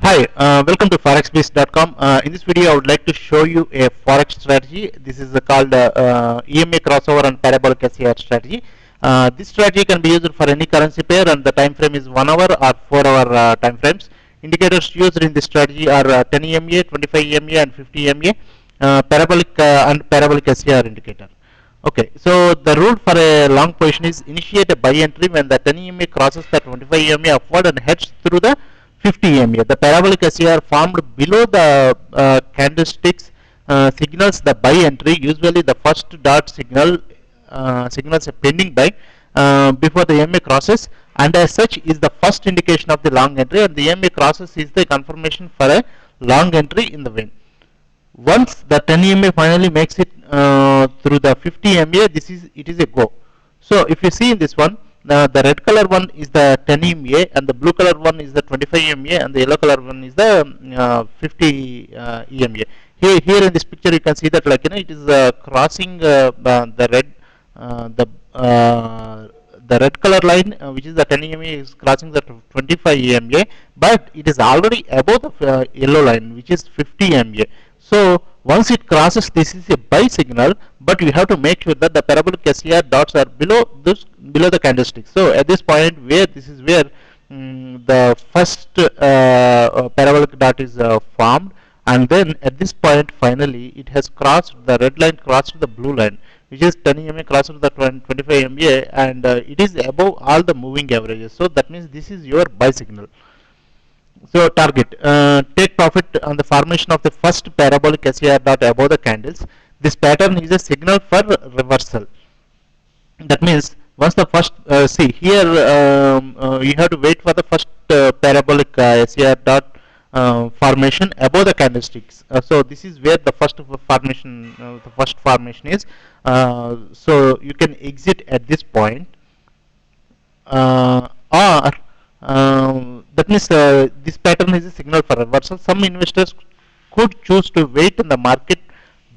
Hi, welcome to forexbase.com. In this video, I would like to show you a forex strategy. This is called EMA crossover and parabolic SAR strategy. This strategy can be used for any currency pair, and the time frame is 1 hour or 4 hour time frames. Indicators used in this strategy are 10 EMA, 25 EMA, and 50 EMA, parabolic and parabolic SAR indicator. Okay, so the rule for a long position is initiate a buy entry when the 10 EMA crosses the 25 EMA upward and heads through the 50 EMA. The parabolic SAR formed below the candlesticks signals the buy entry. Usually, the first dot signals a pending buy before the EMA crosses, and as such is the first indication of the long entry. And the EMA crosses is the confirmation for a long entry in the vein. Once the 10 EMA finally makes it through the 50 EMA, it is a go. So if you see in this one, the red color one is the 10 EMA, and the blue color one is the 25 EMA, and the yellow color one is the 50 EMA. Here in this picture, you can see that it is crossing the red the red color line, which is the 10 EMA, is crossing the 25 EMA, but it is already above the yellow line, which is 50 EMA. So once it crosses, this is a buy signal, but you have to make sure that the parabolic SAR dots are below the candlestick. So at this point, this is where the first parabolic dot is formed, and then at this point finally it has crossed the red line, crossed the blue line, which is 10 EMA crossed the 25 EMA, and it is above all the moving averages. So that means this is your buy signal. So target, take profit on the formation of the first parabolic SAR dot above the candles. This pattern is a signal for reversal. That means once the first see here, you have to wait for the first parabolic SAR dot formation above the candlesticks. So this is where the first formation is. So you can exit at this point, or that means this pattern is a signal for reversal. Some investors could choose to wait in the market,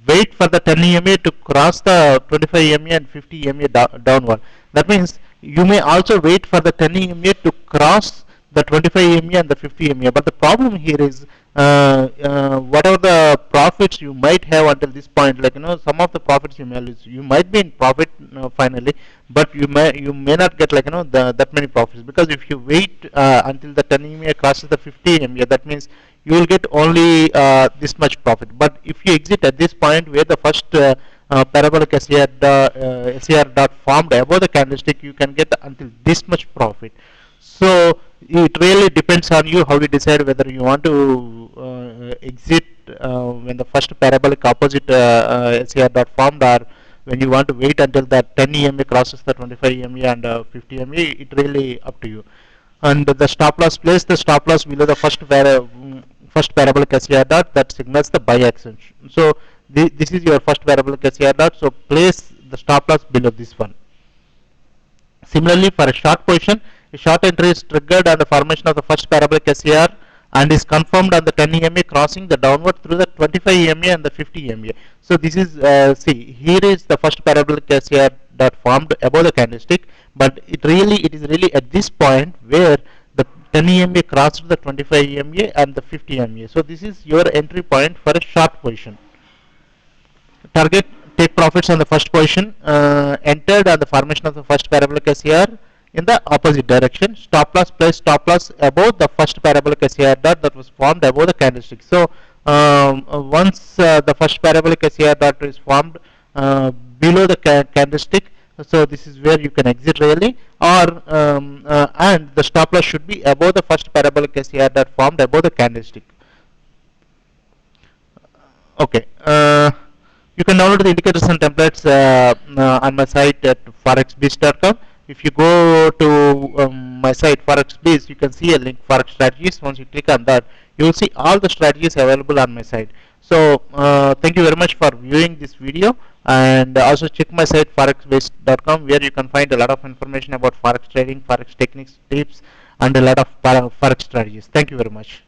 wait for the 10 EMA to cross the 25 EMA and 50 EMA downward. That means you may also wait for the 10 EMA to cross the 25 EMA and the 50 EMA. But the problem here is whatever the profits you might have until this point, some of the profits you may lose. You might be in profit finally, but you may not get that many profits, because if you wait until the 10 EMA crosses the 50 EMA, that means you will get only this much profit. But if you exit at this point where the first parabolic SAR dot formed above the candlestick, you can get until this much profit. So it really depends on you how you decide whether you want to exit when the first parabolic opposite SAR dot formed, or when you want to wait until that 10 EMA crosses the 25 EMA and 50 EMA. It really up to you. And the stop loss, place the stop loss below the first parabolic SAR dot that signals the buy action. So this is your first parabolic SAR dot. So place the stop loss below this one. Similarly, for a short position, a short entry is triggered on the formation of the first parabolic SAR and is confirmed on the 10 EMA crossing the downward through the 25 EMA and the 50 EMA. So this is see, here is the first parabolic SAR dot formed above the candlestick, but it is really at this point where the 10 EMA crossed the 25 EMA and the 50 EMA. So this is your entry point for a short position. Target, take profits on the first position entered on the formation of the first parabolic SAR in the opposite direction. Stop loss, place stop loss above the first parabolic SAR dot that was formed above the candlestick. So once the first parabolic SAR dot is formed below the candlestick, so this is where you can exit really, or and the stop loss should be above the first parabolic SAR dot formed above the candlestick. Okay. You can download the indicators and templates on my site at forexbase.com. If you go to my site ForexBase, you can see a link, Forex Strategies. Once you click on that, you will see all the strategies available on my site. So thank you very much for viewing this video, and also check my site forexbase.com, where you can find a lot of information about forex trading, forex techniques, tips, and a lot of forex strategies. Thank you very much.